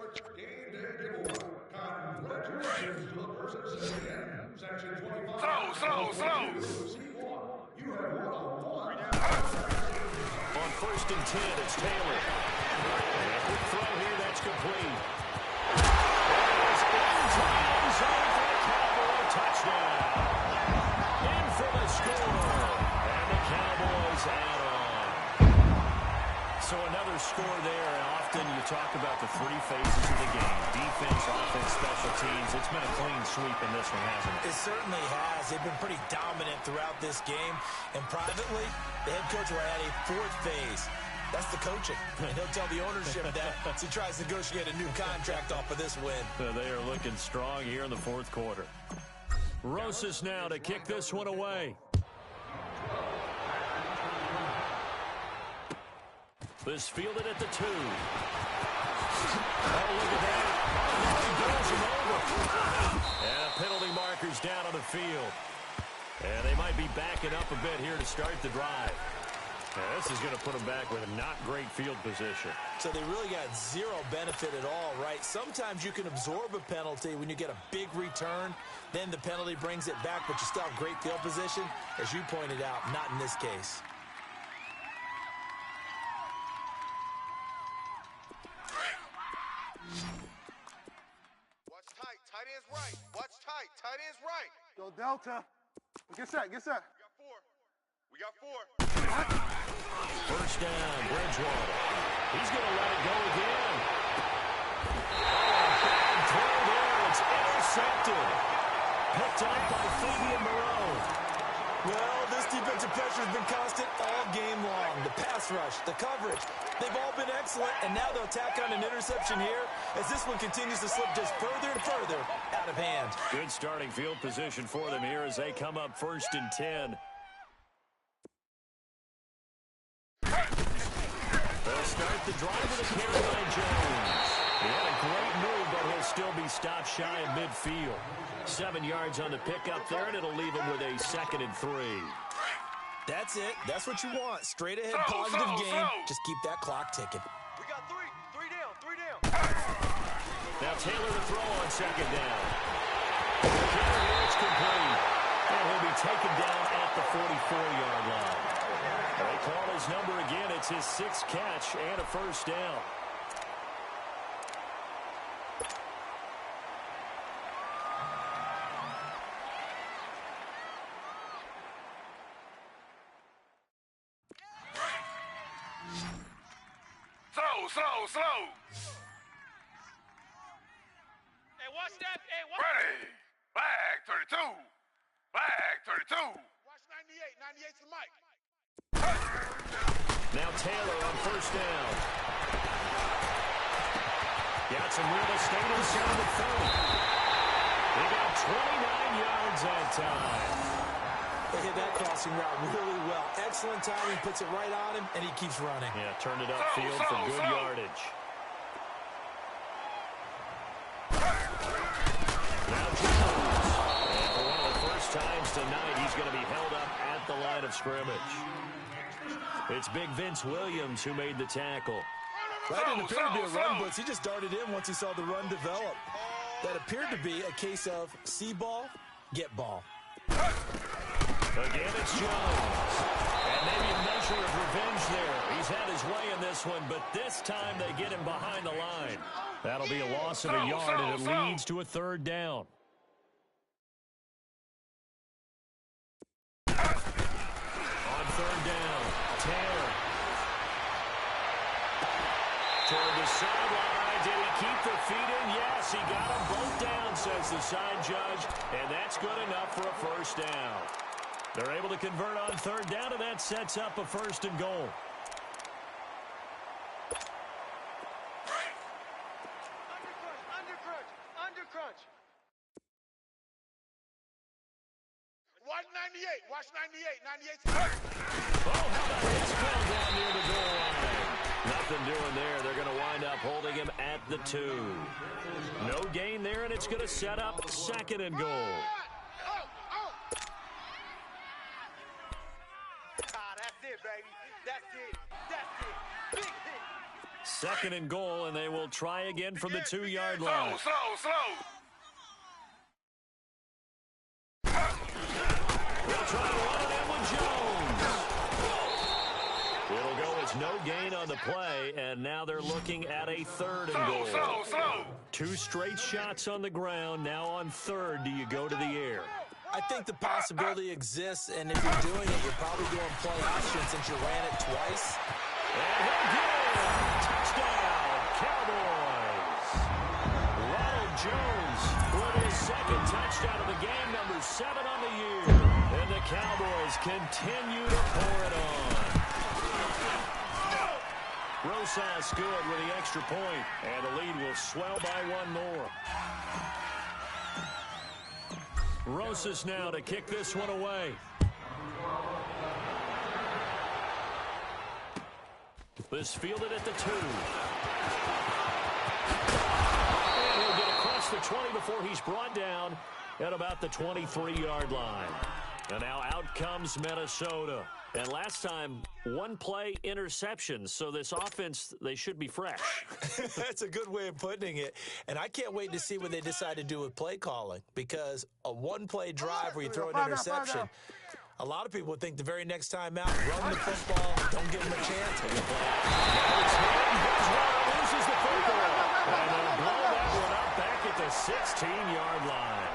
Slow. On 1st and 10, it's Taylor. And a quick throw here, that's complete. It's into the end zone for a Cowboy touchdown. In for the score. And the Cowboys add on. So another score there. And often you talk about the three phases of the game, defense, offense, special teams, it's been a clean sweep in this one, hasn't it? It certainly has. They've been pretty dominant throughout this game. And privately, the head coach will add a fourth phase. That's the coaching. And he'll tell the ownership that as he tries to negotiate a new contract off of this win. They are looking strong here in the fourth quarter. Rosas now to kick this one away. This fielded at the 2. Oh, look at that. Oh, he goes him over. And a penalty marker's down on the field. And they might be backing up a bit here to start the drive. Now, this is going to put them back with a not great field position. So they really got zero benefit at all, right? Sometimes you can absorb a penalty when you get a big return. Then the penalty brings it back, but you still have great field position. As you pointed out, not in this case. Watch tight. Tight end's right. Watch tight. Tight end's right. Go Delta. Get set. Get set. We got 4. First down, Bridgewater. He's going to let it go again. Oh, bad throw there. It's intercepted. Picked up by Fabian Moreau. Well, this defensive pressure has been constant all game long. The pass rush, the coverage, they've all been excellent, and now they'll tack on an interception here as this one continues to slip just further and further out of hand. Good starting field position for them here as they come up 1st and 10. They'll start the drive with a carry by Jones. He had a great move, but he'll still be stopped shy of midfield. 7 yards on the pickup there, and it'll leave him with a 2nd and 3. That's it. That's what you want. Straight ahead, positive game. Just keep that clock ticking. We got 3. 3 down. 3 down. Now Taylor to throw on 2nd down. The carry here, it's complete. And he'll be taken down at the 44-yard line. They call his number again. It's his 6th catch and a first down. Slow. Hey, watch that. Hey, watch. Ready. Flag 32. Flag 32. Watch 98. 98's the mic. Now Taylor on first down. Got some real estate inside the 30. They got 29 yards that time. They hit that crossing route really well. Excellent timing, puts it right on him, and he keeps running. Yeah, turned it upfield for good yardage. Now Jones. And for one of the first times tonight, he's going to be held up at the line of scrimmage. It's big Vince Williams who made the tackle. That didn't appear to be a run blitz. He just darted in once he saw the run develop. That appeared to be a case of see ball, get ball. Again, it's Jones. And maybe a measure of revenge there. He's had his way in this one, but this time they get him behind the line. That'll be a loss of a yard, and it leads to a 3rd down. On 3rd down, Taylor. Toward the sideline. Did he keep the feet in? Yes, he got them both down, says the side judge. And that's good enough for a first down. They're able to convert on 3rd down, and that sets up a 1st and goal. Undercrunch. Watch 98. Watch 98. 98's the mic. Oh, how about this call down near the goal line? Nothing doing there. They're going to wind up holding him at the 2. No gain there, and it's going to set up 2nd and goal. Baby. That's it. Big hit. 2nd and goal, and they will try again from the 2-yard line. Slow. They'll try to run it in with Jones. It'll go as no gain on the play, and now they're looking at a 3rd and goal. Slow. 2 straight shots on the ground. Now on 3rd, do you go to the air? I think the possibility exists, and if you're doing it, you're probably doing play action since you ran it twice. And he'll get it. Touchdown, Cowboys. touchdown of the game, number 7 on the year. And the Cowboys continue to pour it on. Rosas good with the extra point, and the lead will swell by 1 more. Rosas now to kick this one away. This fielded at the 2. And he'll get across the 20 before he's brought down at about the 23-yard line. And now out comes Minnesota. And last time, 1 play interception. So this offense, they should be fresh. That's a good way of putting it. And I can't wait to see what they decide to do with play calling. Because a 1-play drive where you throw an interception, a lot of people would think the very next time out, run the football, don't give them a chance. Loses the football. And they'll blow that one up back at the 16-yard line.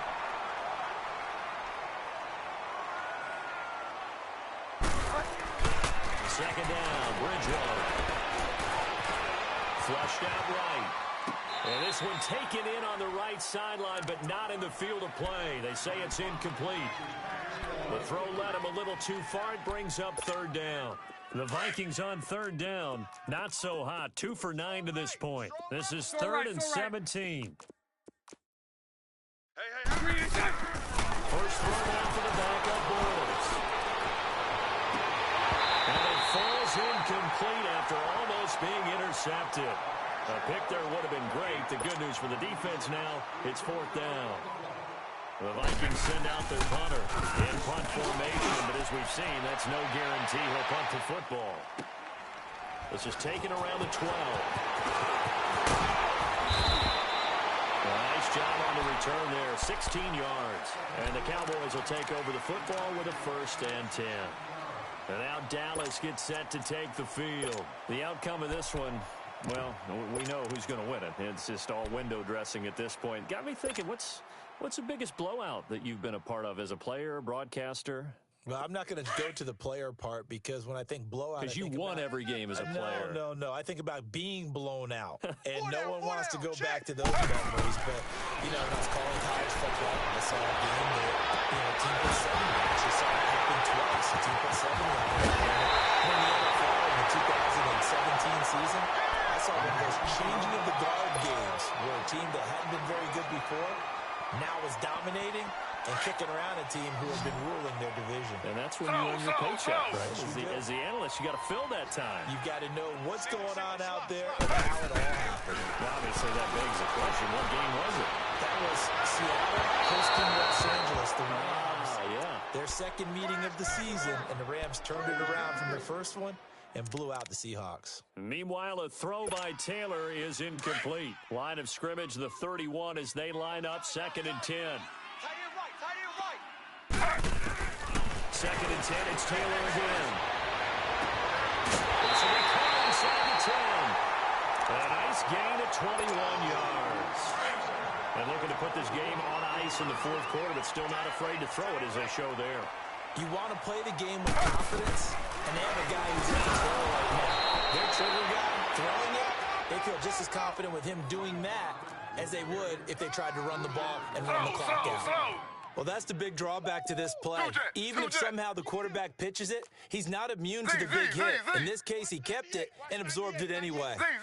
Second down, Bridgewater. Flushed out right. And this one taken in on the right sideline, but not in the field of play. They say it's incomplete. The throw led him a little too far. It brings up 3rd down. The Vikings on 3rd down. Not so hot. 2 for 9 to this point. This is 3rd and 17. First throw down for the backup Bulls. And it falls incomplete after almost being intercepted. A pick there would have been great. The good news for the defense now, it's 4th down. The Vikings send out their punter in punt formation, but as we've seen, that's no guarantee he'll punt the football. This is taken around the 12. Nice job on the return there, 16 yards. And the Cowboys will take over the football with a 1st and 10. And now Dallas gets set to take the field. The outcome of this one, well, we know who's going to win it. It's just all window dressing at this point. Got me thinking, what's the biggest blowout that you've been a part of as a player, broadcaster? Well, I'm not going to go to the player part because when I think blowout, because you won every game as a player. No. I think about being blown out, and no one wants to go back to those memories. But when I was calling college football, I saw a game that team put 7 yards. I saw it happen twice. A team put 7 yards. In the NFL in the 2017 season, I saw one of those changing of the guard games where a team that hadn't been very good before now is dominating and kicking around a team who has been ruling their division. And that's when you earn your paycheck, right? As the analyst, you got to fill that time. You've got to know what's going on out there and how it all happened. Well, obviously, that begs the question, what game was it? That was Seattle hosting Los Angeles, the Rams. Yeah. Their second meeting of the season, and the Rams turned it around from their first one and blew out the Seahawks. Meanwhile, a throw by Taylor is incomplete. Line of scrimmage, the 31 as they line up, 2nd and 10. Second and 10, it's Taylor again. This will be caught inside the 10. A nice gain at 21 yards. And looking to put this game on ice in the 4th quarter, but still not afraid to throw it as they show there. You want to play the game with confidence, and they have a guy who's in control right now. Their trigger guy throwing it, they feel just as confident with him doing that as they would if they tried to run the ball and run the clock out. Well, that's the big drawback to this play. Even if somehow the quarterback pitches it, he's not immune to the big hit. In this case, he kept it and absorbed it anyway. I got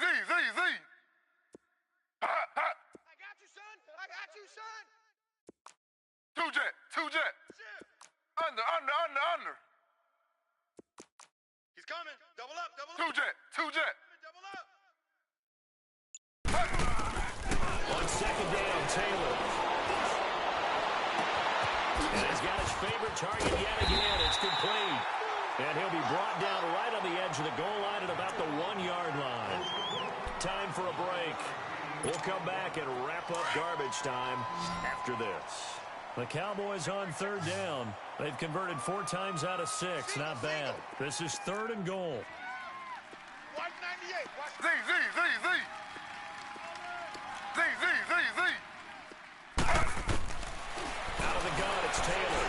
you, son. Two jet. Under. He's coming. Double up. Two jet. On 2nd down, Taylor. And he's got his favorite target yet again. It's complete. And he'll be brought down right on the edge of the goal line at about the 1-yard line. Time for a break. We'll come back and wrap up garbage time after this. The Cowboys on 3rd down. They've converted 4 times out of 6. Not bad. This is 3rd and goal. Watch 98. Watch Z. Out of the gun, it's Taylor.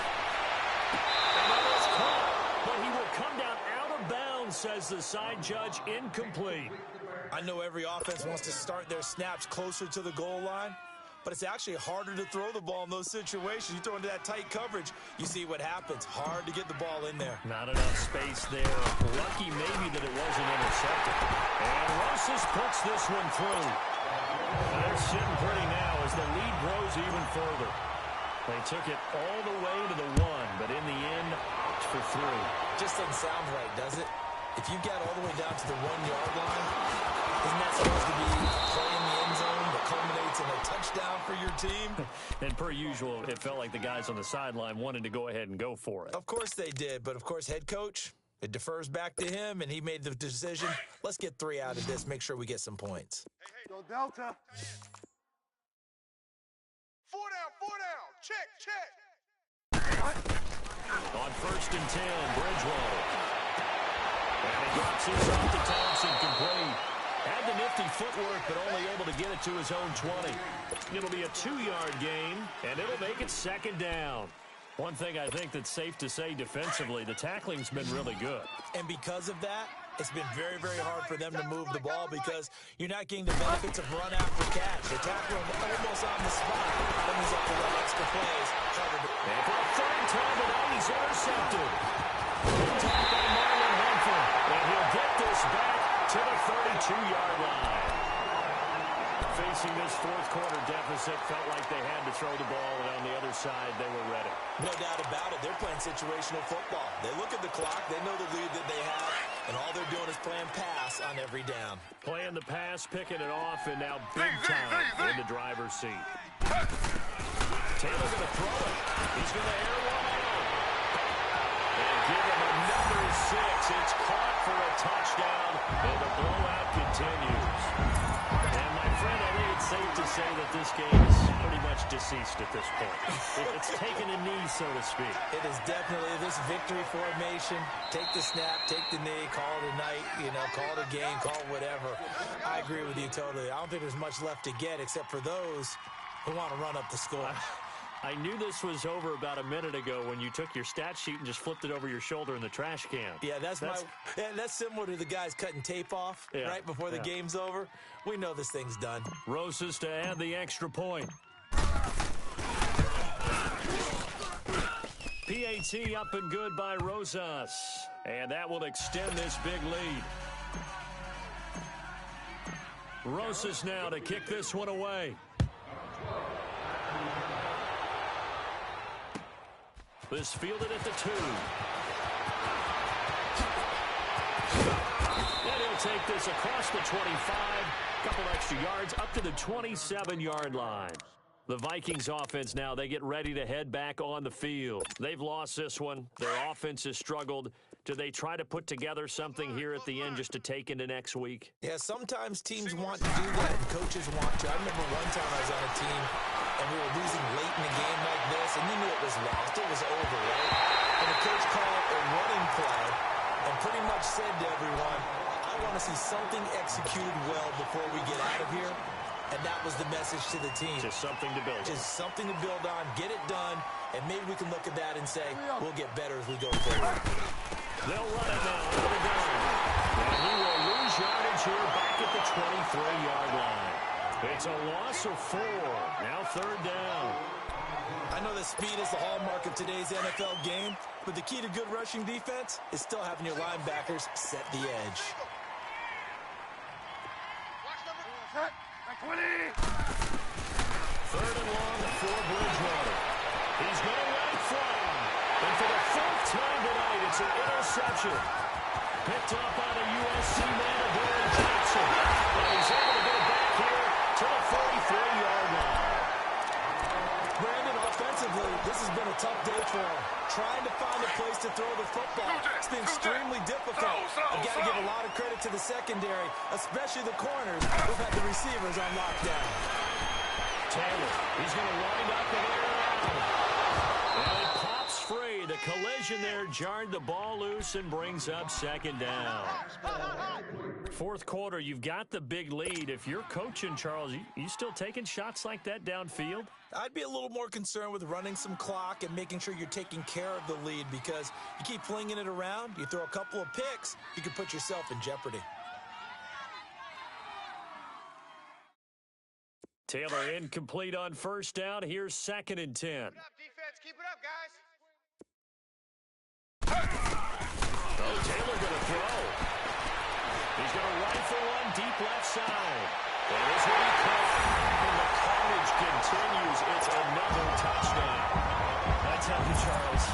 And that is caught, but he will come down out of bounds, says the side judge, incomplete. I know every offense wants to start their snaps closer to the goal line, but it's actually harder to throw the ball in those situations. You throw into that tight coverage, you see what happens. Hard to get the ball in there. Not enough space there. Lucky maybe that it wasn't intercepted. And Rosas puts this one through. They're sitting pretty now as the lead grows even further. They took it all the way to the 1, but in the end, it's for 3. Just doesn't sound right, does it? If you get all the way down to the 1-yard line, isn't that supposed to be a play in the end zone that culminates in a touchdown for your team? And per usual, it felt like the guys on the sideline wanted to go ahead and go for it. Of course they did, but of course head coach, it defers back to him, and he made the decision, let's get 3 out of this, make sure we get some points. Go Delta. 4 down. Check. On 1st and 10, Bridgewater. And he drops this off to Thompson, complete. Had the nifty footwork, but only able to get it to his own 20. It'll be a 2-yard gain, and it'll make it 2nd down. One thing I think that's safe to say defensively, the tackling's been really good. And because of that, it's been very, very hard for them to move the ball because you're not getting the benefits of run after catch. They're tackling almost on the spot. Brings up the little extra plays. And for a 3rd time tonight, he's intercepted. Picked off by Marlon Humphrey. And he'll get this back to the 32-yard line. Facing this 4th quarter deficit, felt like they had to throw the ball, and on the other side, they were ready. No doubt about it. They're playing situational football. They look at the clock. They know the lead that they have, and all they're doing is playing pass on every down. Playing the pass, picking it off, and now big time in the driver's seat. Taylor going to throw it. He's going to air one out. And give him another 6. It's caught for a touchdown, and the blowout continues. And my friend, I think it's safe to say that this game is pretty much deceased at this point. It's taken a knee, so to speak. It is definitely this victory formation. Take the snap, take the knee, call it a night, call it a game, call it whatever. I agree with you totally. I don't think there's much left to get except for those who want to run up the score. I knew this was over about a minute ago when you took your stat sheet and just flipped it over your shoulder in the trash can. Yeah, that's similar to the guys cutting tape off right before the game's over. We know this thing's done. Rosas to add the extra point. PAT up and good by Rosas. And that will extend this big lead. Rosas now to kick this one away. This fielded at the 2. And he'll take this across the 25. Couple extra yards up to the 27-yard line. The Vikings offense now, they get ready to head back on the field. They've lost this one. Their offense has struggled. Do they try to put together something here at the end just to take into next week? Yeah, sometimes teams want to do that and coaches want to. I remember one time I was on a team and we were losing late in a game like this, and you knew it was lost. It was over, right? And the coach called a running play and pretty much said to everyone, I want to see something executed well before we get out of here. And that was the message to the team. Just something to build on. Just something to build on, get it done, and maybe we can look at that and say, we'll get better as we go forward. They'll run it now over the gun. And he will lose yardage here back at the 23-yard line. It's a loss of 4. Now 3rd down. I know that speed is the hallmark of today's NFL game, but the key to good rushing defense is still having your linebackers set the edge. Set. 20. 3rd and long for Bridgewater. He's going to let it fly. And for the 4th time tonight, it's an interception. Picked up by the USC man, Adoree Jackson. And he's able to go back here to the 43-yard line. Brandon, offensively, this has been a tough day for him. Trying to find a place to throw the football. It's been extremely difficult. I've got to give a lot of credit to the secondary, especially the corners who've had the receivers on lockdown. Taylor, he's going to wind up and air it out. And it pops free. The collision there jarred the ball loose and brings up 2nd down. 4th quarter, you've got the big lead. If you're coaching, Charles, you still taking shots like that downfield? I'd be a little more concerned with running some clock and making sure you're taking care of the lead because you keep flinging it around, you throw a couple of picks, you can put yourself in jeopardy. Taylor incomplete on first down. Here's 2nd and 10. Keep it up, defense. Keep it up, guys. Oh, Taylor going to throw. He's going to rifle one deep left side. There's what he caught. And the carnage continues. It's another touchdown. I tell you, Charles,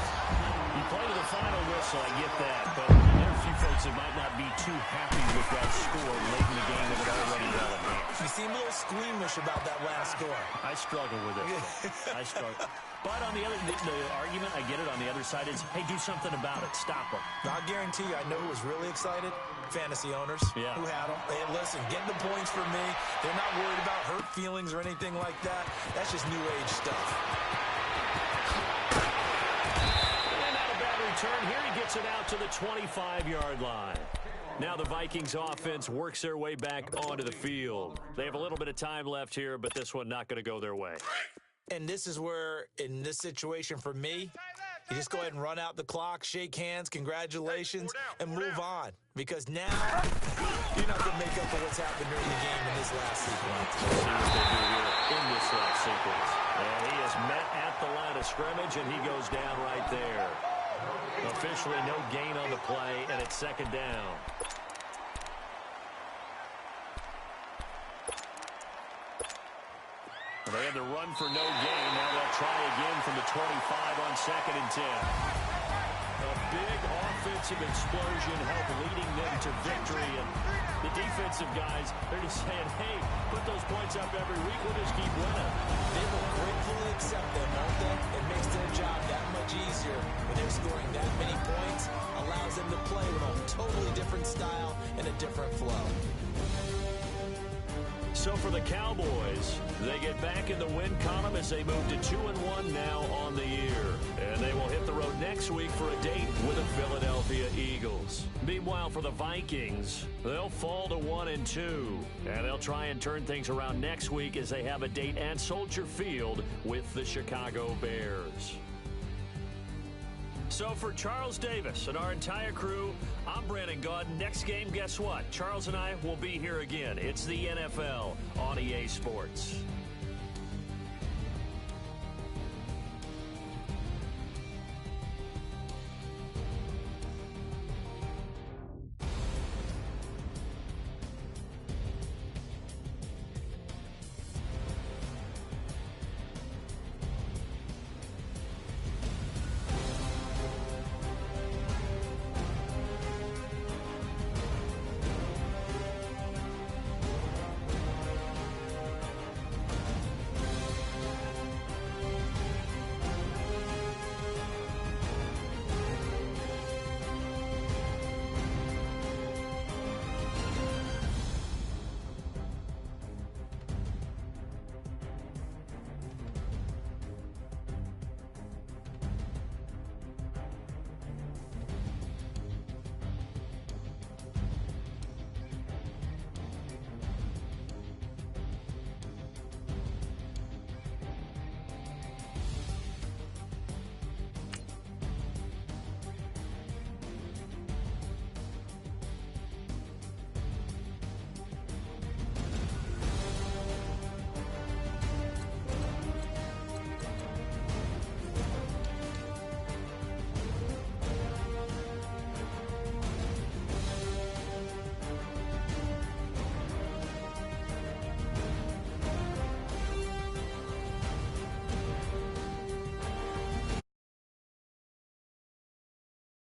you play to the final whistle, I get that. But there are a few folks that might not be too happy with that score late in the game with it already well at hand. You seem a little squeamish about that last score. I struggle with it. I struggle. But on the other, the argument, I get it, on the other side is, hey, do something about it. Stop them. I'll guarantee you, I know who was really excited. Fantasy owners who had them. Hey, listen, get the points for me. They're not worried about hurt feelings or anything like that. That's just new age stuff. And not a bad return. Here he gets it out to the 25-yard line. Now the Vikings offense works their way back onto the field. They have a little bit of time left here, but this one not going to go their way. And this is where, in this situation for me, you just go ahead and run out the clock, shake hands, congratulations, and move on. Because now, you're not going to make up for what's happened during the game in this last sequence. Let's see what they do here in this last sequence. And he is met at the line of scrimmage, and he goes down right there. Officially no gain on the play, and it's 2nd down. They had the run for no gain. Now they'll try again from the 25 on 2nd and 10. A big offensive explosion helped leading them to victory. And the defensive guys, they're just saying, hey, put those points up every week. We'll just keep winning. They will gratefully accept them, won't they? It makes their job that much easier when they're scoring that many points. Allows them to play with a totally different style and a different flow. So for the Cowboys, they get back in the win column as they move to 2-1 now on the year. And they will hit the road next week for a date with the Philadelphia Eagles. Meanwhile, for the Vikings, they'll fall to 1-2. And they'll try and turn things around next week as they have a date at Soldier Field with the Chicago Bears. So for Charles Davis and our entire crew, I'm Brandon Gaudin. Next game, guess what? Charles and I will be here again. It's the NFL on EA Sports.